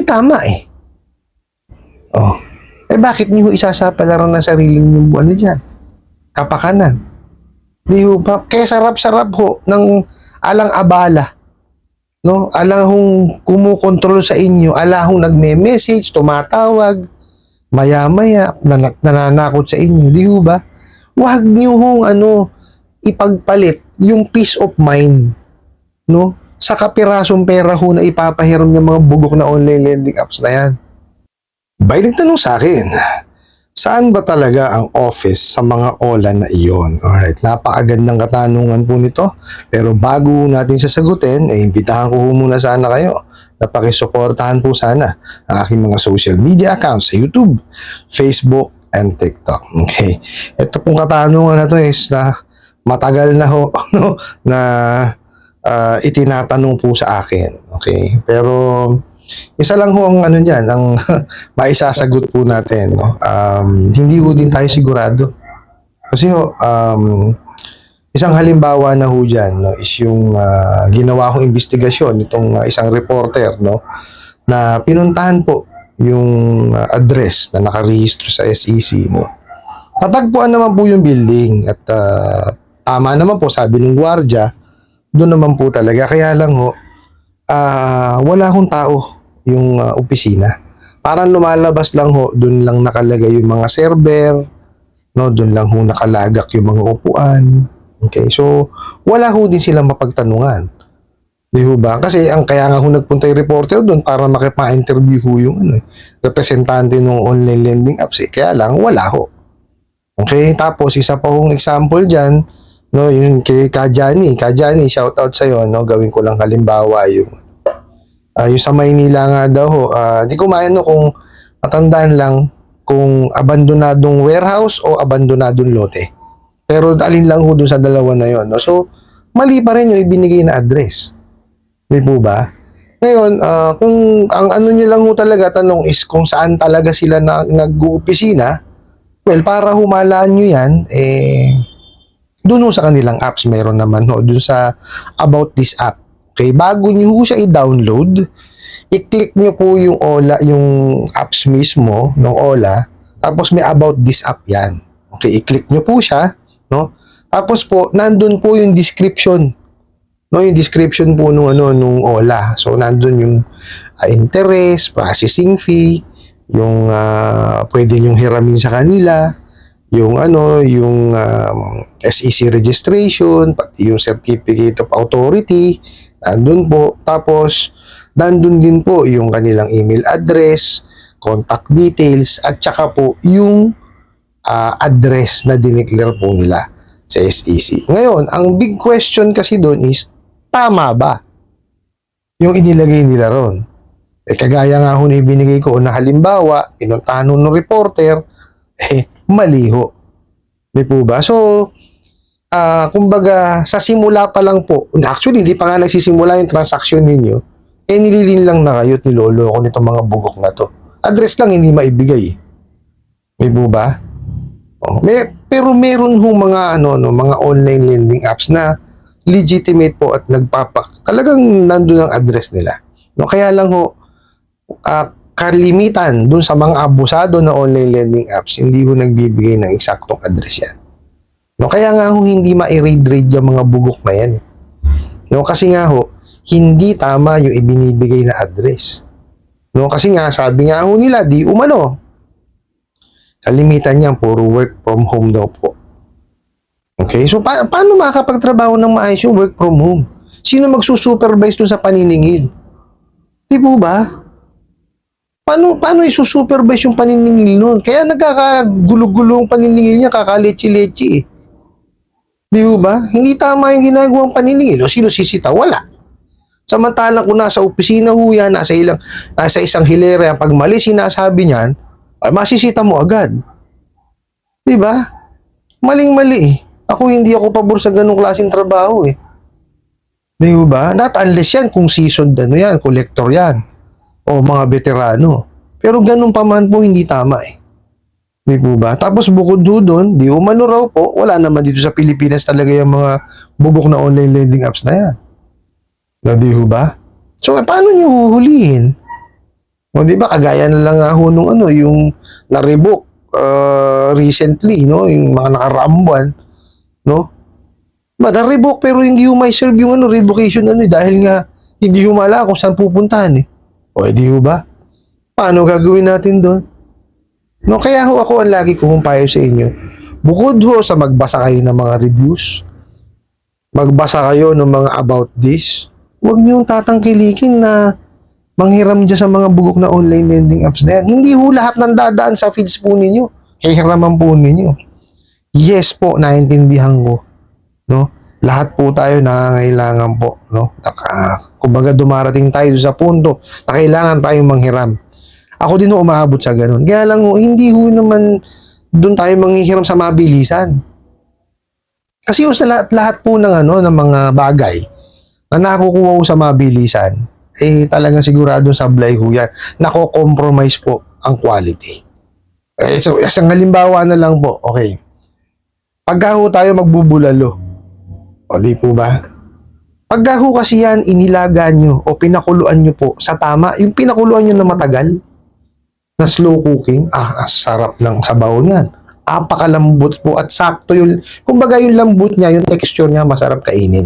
Hindi tama eh. Oh. Bakit niyo isasapalaran ng sarili niyo ano diyan? Kapakanan. Di ho ba? Kaya sarap-sarap ho ng alang-abala. No? Alahong kumukontrol sa inyo, alahong nagme-message, tumatawag, maya-maya, nananakot sa inyo. Di ho ba? Huwag niyo hong ipagpalit yung peace of mind, no? Sa kapirasong pera ho na ipapahiram ng mga bugok na online lending apps na yan. Bay nagtanong sa akin, saan ba talaga ang office sa mga OLA na iyon? Alright, napakagandang katanungan po nito. Pero bago natin sasagutin, imbitahan ko muna sana kayo na pakisuportahan po sana ang aking mga social media accounts sa YouTube, Facebook, and TikTok. Okay, ito pong katanungan na to is na matagal na ho na itinatanong po sa akin. Okay, pero isa lang ho ang diyan, ang maisasagot po natin, no? Hindi ho din tayo sigurado. Kasi ho, isang halimbawa na ho diyan, no, is yung ginawa kong investigasyon nitong isang reporter, no, na pinuntahan po yung address na nakarehistro sa SEC, no. Tatagpuan naman po yung building at tama naman po, sabi ng gwardiya, doon naman po talaga. Kaya lang ho, wala hong tao yung opisina. Parang lumalabas lang ho, doon lang nakalagay yung mga server, no, doon lang ho nakalagak yung mga upuan. Okay, so wala ho din silang mapagtanungan. Di ho ba? Kasi kaya nga ho nagpunta yung reporter doon para makipag-interview ho yung representante ng online lending apps. Kaya lang wala ho. Okay, tapos isa pa hong example diyan, no, yung kay Kajani, shout out sa iyo, no, gawin ko lang halimbawa yung sa Maynila nga daw ho, di ko maano kung matandaan lang kung abandonadong warehouse o abandonadong lote. Pero alin lang ho dun sa dalawa na yon, no? So, mali pa rin yung ibinigay na address. Di po ba? Ngayon, kung ang nyo lang ho talaga tanong is kung saan talaga sila nag-uupisina, well, para humalaan nyo yan, dun ho sa kanilang apps, meron naman ho, dun sa About This App. Okay, bago nyo siya i-download, i-click nyo po yung OLA, yung apps mismo ng OLA, tapos may About This App yan. Okay, i-click nyo po siya, no? Tapos po, nandun po yung description, no? Yung description po nung OLA. So, nandun yung interest, processing fee, yung pwede nyong hiramin sa kanila, yung yung SEC registration, pati yung certificate of authority, nandun po. Tapos, nandun din po yung kanilang email address, contact details, at saka po yung address na dineclare po nila sa SEC. Ngayon, ang big question kasi doon is, tama ba yung inilagay nila ron? Kagaya nga ho na ibinigay ko na halimbawa, pinuntahan ng reporter, mali ho. Di po ba? So, kumbaga, sa simula pa lang po, actually, hindi pa nga nagsisimula yung transaction ninyo, nililin lang na kayo at niloloko nitong mga bugok na to. Address lang hindi maibigay. Di po ba? Pero meron ho mga, mga online lending apps na legitimate po at talagang nandun ang address nila. No, kaya lang ho, kalimitan dun sa mga abusado na online lending apps, hindi ho nagbibigay ng eksaktong address yan. No, kaya nga ho hindi ma-read yung mga bugok na yan. No, kasi nga ho, hindi tama yung ibinibigay na address. No, kasi nga sabi nga ho nila, di umano. Kalimitan niyan puro work from home daw po. Okay, so paano makakapagtrabaho ng maayos yung work from home? Sino magsusupervise dun sa paniningil? Di po ba? Paano isusupervise yung paniningil nun? Kaya nagkakagulo-gulo ang paniningil niya, kakalechi-lechi eh. Di ba? Hindi tama yung ginagawang paniningil. O sino sisita? Wala. Samantalang kung nasa opisina ho yan, nasa isang hilera, pag mali sinasabi niyan, ay masisita mo agad. Di ba? Maling-mali eh. Hindi ako pabor sa ganung klaseng trabaho eh. Di ba? Not unless yan, kung seasoned yan, collector yan, o mga veterano. Pero ganun pa man po, hindi tama eh. Di po ba? Tapos bukod doon, di umano raw po, wala naman dito sa Pilipinas talaga yung mga bubok na online lending apps na yan. Di ba? So, paano nyo huhulihin? O di ba kagaya na lang nga ho nung ano, yung na-revoke recently, no, yung mga nakaraang buwan, no? Na-revoke pero hindi ho may serve yung ano, revocation ano, dahil nga hindi ho maalala kung saan pupuntahan eh. O di ho ba? Paano gagawin natin doon? No, kaya ho ako ang lagi kong payo sa inyo. Bukod ho sa magbasa kayo ng mga reviews, magbasa kayo ng mga about this, huwag niyong tatangkilikin na manghiram dyan sa mga bugok na online lending apps na yan. Hindi ho lahat ng dadaan sa feeds po ninyo. Hihiraman po ninyo. Yes po, naintindihan ko. No? Lahat po tayo nangangailangan po. No? Kumbaga dumarating tayo sa punto na kailangan tayong manghiram. Ako din ho umaabot sa ganun. Kaya lang ho, hindi ho naman doon tayo manghihiram sa mabilisan. Kasi ho, sa lahat po ng, ano, ng mga bagay na nakukuha ko sa mabilisan, eh talagang sigurado sablay ho yan. Nako-compromise po ang quality. So, isang halimbawa na lang po, okay. Pagka ho tayo magbubulalo, o di po ba? Pagka ho kasi yan, inilaga nyo o pinakuluan nyo po sa tama, yung pinakuluan nyo na matagal, na slow cooking, sarap ng sabaw niyan. Apakalambot po at sakto yung, kumbaga yung lambot niya, yung texture niya, masarap kainin.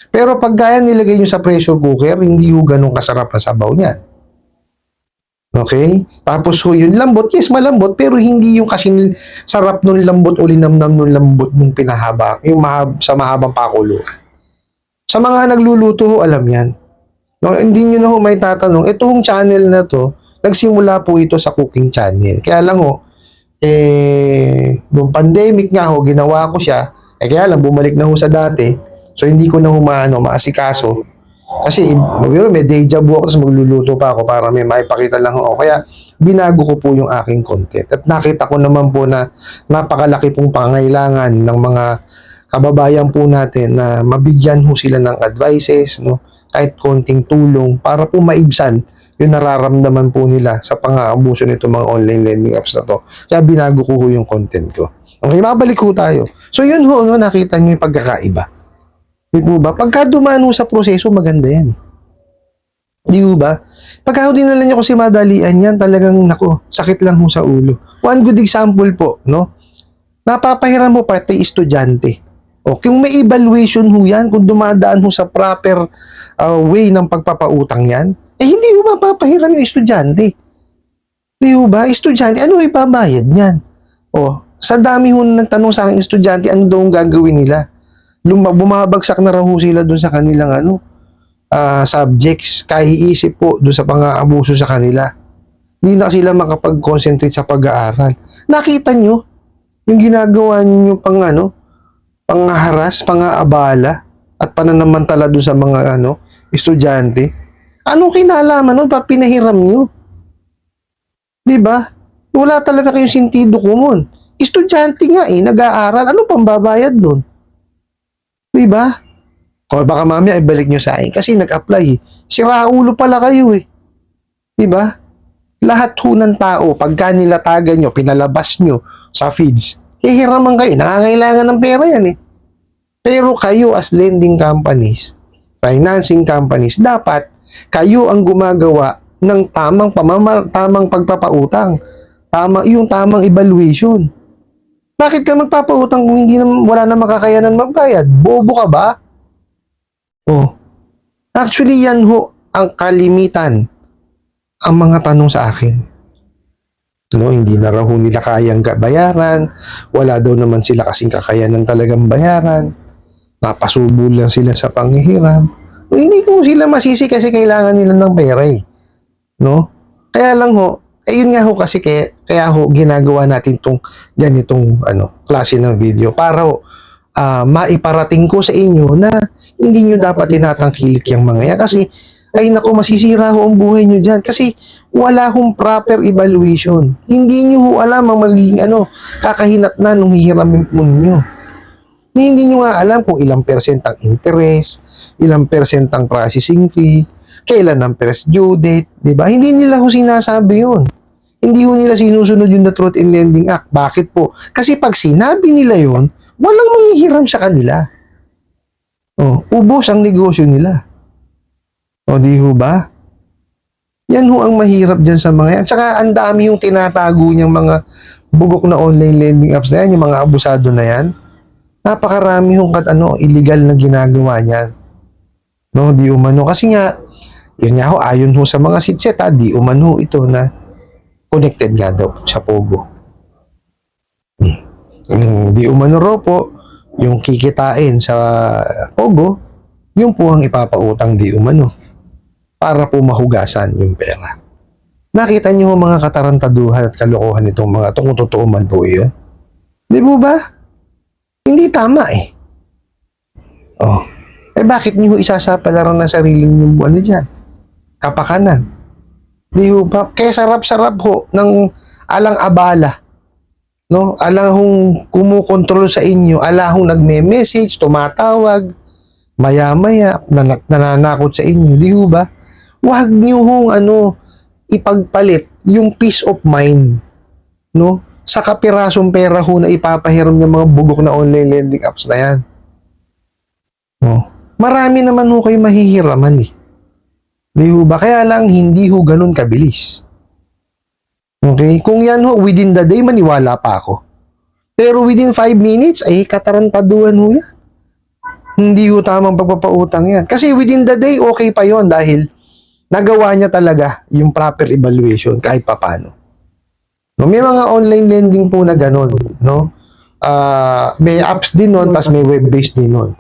Pero pag kaya nilagay nyo sa pressure cooker, hindi ho ganun kasarap na sabaw niyan. Okay? Tapos ho, yung lambot, yes, malambot, pero hindi yung kasing sarap nung lambot o linamnam nung lambot nung pinahaba, yung sa mahabang pakuluan. Sa mga nagluluto ho, alam yan. No, hindi nyo na ho may tatanong, ito hong channel na to, nagsimula po ito sa cooking channel. Kaya lang ho, nung pandemic nga ho, ginawa ko siya, kaya lang bumalik na ho sa dati, so hindi ko na ho maasikaso. Kasi may deja vu ako, tapos magluluto pa ako para may maipakita lang ho. Kaya binago ko po yung aking content. At nakita ko naman po na napakalaki pong pangailangan ng mga kababayan po natin na mabigyan ho sila ng advices, no? Kahit konting tulong para po maibsan yung nararamdaman po nila sa pang-aabuso nito mga online lending apps na to. Kaya binago ko ho yung content ko. Okay, mabalik ho tayo. So yun ho, no, nakita nyo yung pagkakaiba. Di po ba? Pagka dumaan ho sa proseso, maganda yan. Di po ba? Pagka ho dinala nyo kasi madalian yan, talagang nako, sakit lang ho sa ulo. One good example po, no? Napapahiram mo pati estudyante. O, kung may evaluation ho yan, kung dumadaan ho sa proper way ng pagpapautang yan, eh hindi ho mapapahiram yung estudyante. Di ho ba? Estudyante, ano ibabayad niyan? O, sa dami ho nagtanong sa aking estudyante, ano daw ang gagawin nila? Bumabagsak na raw ho sila dun sa kanilang subjects, kahiisip po dun sa pang-aabuso sa kanila. Hindi na sila makapag-concentrate sa pag-aaral. Nakita nyo yung ginagawa niyo pangharas, pang-aabala at pananamantala dun sa mga estudyante. Anong kinalaman nun? Pinahiram nyo? Di ba? Wala talaga kayong sentido común. Estudyante nga nag-aaral. Ano pang babayad nun? Di ba? O baka mamaya ibalik nyo sa akin kasi nag-apply Sira ulo pala kayo Di ba? Lahat ho ng tao, pagka nilatagan nyo, pinalabas nyo sa feeds, hihiraman kayo. Nangangailangan ng pera yan Pero kayo as lending companies, financing companies, dapat kayo ang gumagawa ng tamang pagpapautang. Yung tamang evaluation. Bakit ka magpapautang kung wala na makakayanan magbayad? Bobo ka ba? Actually yan ho ang kalimitan ang mga tanong sa akin. Hindi na raw nila kayang bayaran, wala daw naman sila kasing kakayanan talagang bayaran, napasubo lang sila sa panghihiram. Hindi ko sila masisi kasi kailangan nila ng pera Kaya lang ayun nga ho kasi kaya ho ginagawa natin tong ganitong klase ng video para maiparating ko sa inyo na hindi nyo dapat tinatangkilik yung mga yan kasi ay nako, masisira ho ang buhay nyo dyan kasi wala hong proper evaluation. Hindi nyo ho alam ang magiging kakahinatnan nung hihiramin po ninyo. Hindi nyo nga alam kung ilang percent ang interest, ilang percent ang processing fee, kailan ang first due date, di ba? Hindi nila ho sinasabi yun. Hindi ho nila sinusunod yung The Truth in Lending Act. Bakit po? Kasi pag sinabi nila yun, walang manghihiram sa kanila. Ubos ang negosyo nila. Di ho ba? Yan ho ang mahirap dyan sa mga yan. Tsaka ang dami yung tinatago niyang mga bugok na online lending apps na yan, yung mga abusado na yan. Napakarami yung illegal na ginagawa niyan. No, di umano. Kasi nga, yun nga ho, ayon ho sa mga sitset, di umano ito na connected nga daw sa Pogo. Di umano raw po, yung kikitain sa Pogo, yung po ang ipapautang di umano para po mahugasan yung pera. Nakita niyo mga katarantaduhan at kalokohan nitong mga kung totoo man po yun. Di mo ba? Hindi tama eh. Oh. Bakit niyo isasapalaran ng sarili niyo dyan? Kapakanan. Di ho ba? Kaya sarap-sarap ho ng alang-abala. No? Alahong kumukontrol sa inyo, alahong nagme-message, tumatawag, maya-maya, nananakot sa inyo. Di ho ba? Huwag niyo hong ipagpalit yung peace of mind, no? Sa kapirasong pera ho na ipapahiram ng mga bugok na online lending apps na yan. No? Marami naman ho kayo mahihiraman eh. Di ho ba? Kaya lang hindi ho ganun kabilis. Okay? Kung yan ho, within the day, maniwala pa ako. Pero within 5 minutes, ay katarantaduhan ho yan. Hindi ho tamang pagpapautang yan. Kasi within the day, okay pa yon dahil nagawa niya talaga yung proper evaluation kahit papano. No, may mga online lending po na ganun, no? May apps din nun, tas may web-based din nun.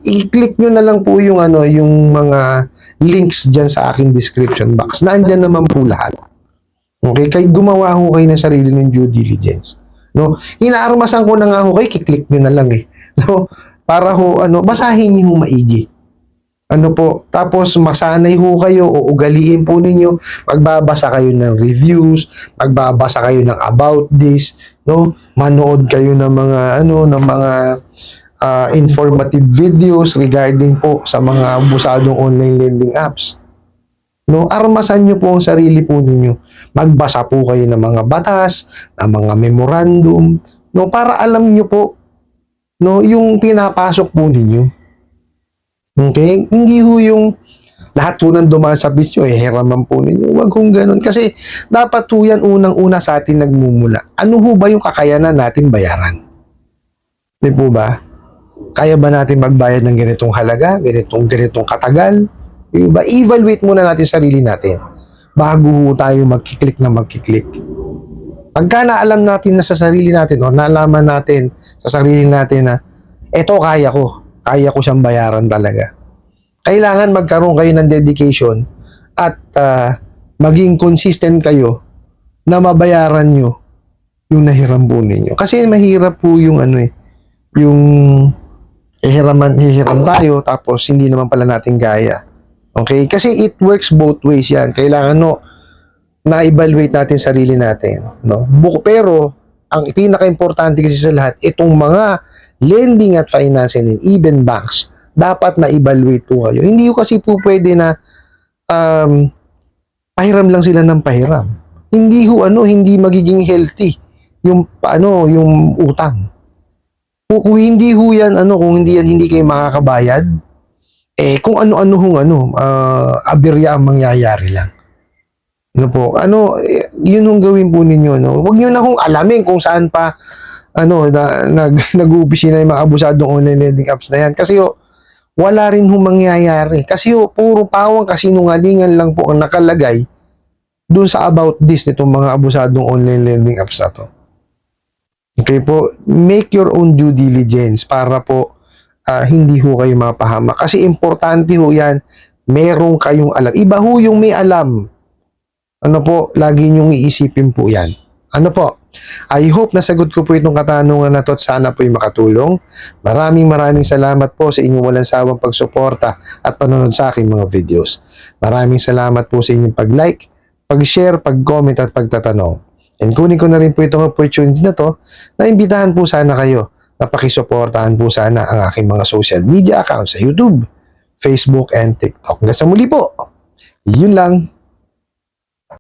I-click nyo na lang po yung yung mga links diyan sa aking description box. Nandiyan naman po lahat. Okay, kay gumawa ho kayo ng sarili ng due diligence. No? Inaarmasan ko na nga ho kayo, i-click nyo na lang eh. No? Para ho basahin niyo maigi. Tapos masanay ho kayo o ugaliin po ninyo, magbabasa kayo ng reviews, magbabasa kayo ng about this, no? Manood kayo ng mga informative videos regarding po sa mga abusadong online lending apps. No, armasan niyo po ang sarili po ninyo. Magbasa po kayo ng mga batas, ng mga memorandum, no, para alam niyo po yung pinapasok po ninyo. Okay? Hindi ho yung lahat po nang dumaan sa bisyo, hiraman po ninyo. Huwag hong ganun. Kasi dapat ho yan unang-una sa atin nagmumula. Ano ho ba yung kakayanan natin bayaran? Di po ba? Kaya ba natin magbayad ng ganitong halaga? Ganitong katagal? Di ba? Evaluate muna natin sarili natin bago ho tayo magkiklik na magkiklik. Pagka naalam natin na sa sarili natin o naalaman natin sa sarili natin na eto kaya ko siyang bayaran talaga. Kailangan magkaroon kayo ng dedication at maging consistent kayo na mabayaran nyo yung nahiram po ninyo. Kasi mahirap po yung yung hihiram tayo tapos hindi naman pala natin gaya. Okay? Kasi it works both ways yan. Kailangan na-evaluate natin sarili natin. No? Pero ang pinaka-importante kasi sa lahat, itong mga lending at financing and even banks, dapat na-evaluate po kayo. Hindi ko kasi po pwede na pahiram lang sila ng pahiram. Hindi hindi magiging healthy yung yung utang. Kung hindi yan kung hindi kayo makakabayad, kung aberya ang mangyayari lang. Yun yung gawin po ninyo, Huwag niyo na alamin kung saan pa nag-uupisina yung mga abusadong online lending apps na yan. Kasi wala rin mangyayari. Kasi puro pawang kasinungalingan lang po ang nakalagay dun sa about this nitong mga abusadong online lending apps na to. Okay po, make your own due diligence para po hindi ho kayo mapahamak. Kasi importante ho yan, meron kayong alam. Iba ho yung may alam. Lagi niyong iisipin po yan. I hope nasagot ko po itong katanungan na to at sana po makatulong. Maraming salamat po sa inyong walang sawang pagsuporta at panonood sa aking mga videos. Maraming salamat po sa inyong pag-like, pag-share, pag-comment at pagtatanong. And kunin ko na rin po itong opportunity na to na imbitahan po sana kayo na pakisuportahan po sana ang aking mga social media accounts sa YouTube, Facebook, and TikTok. Hanggang sa muli po. Yun lang.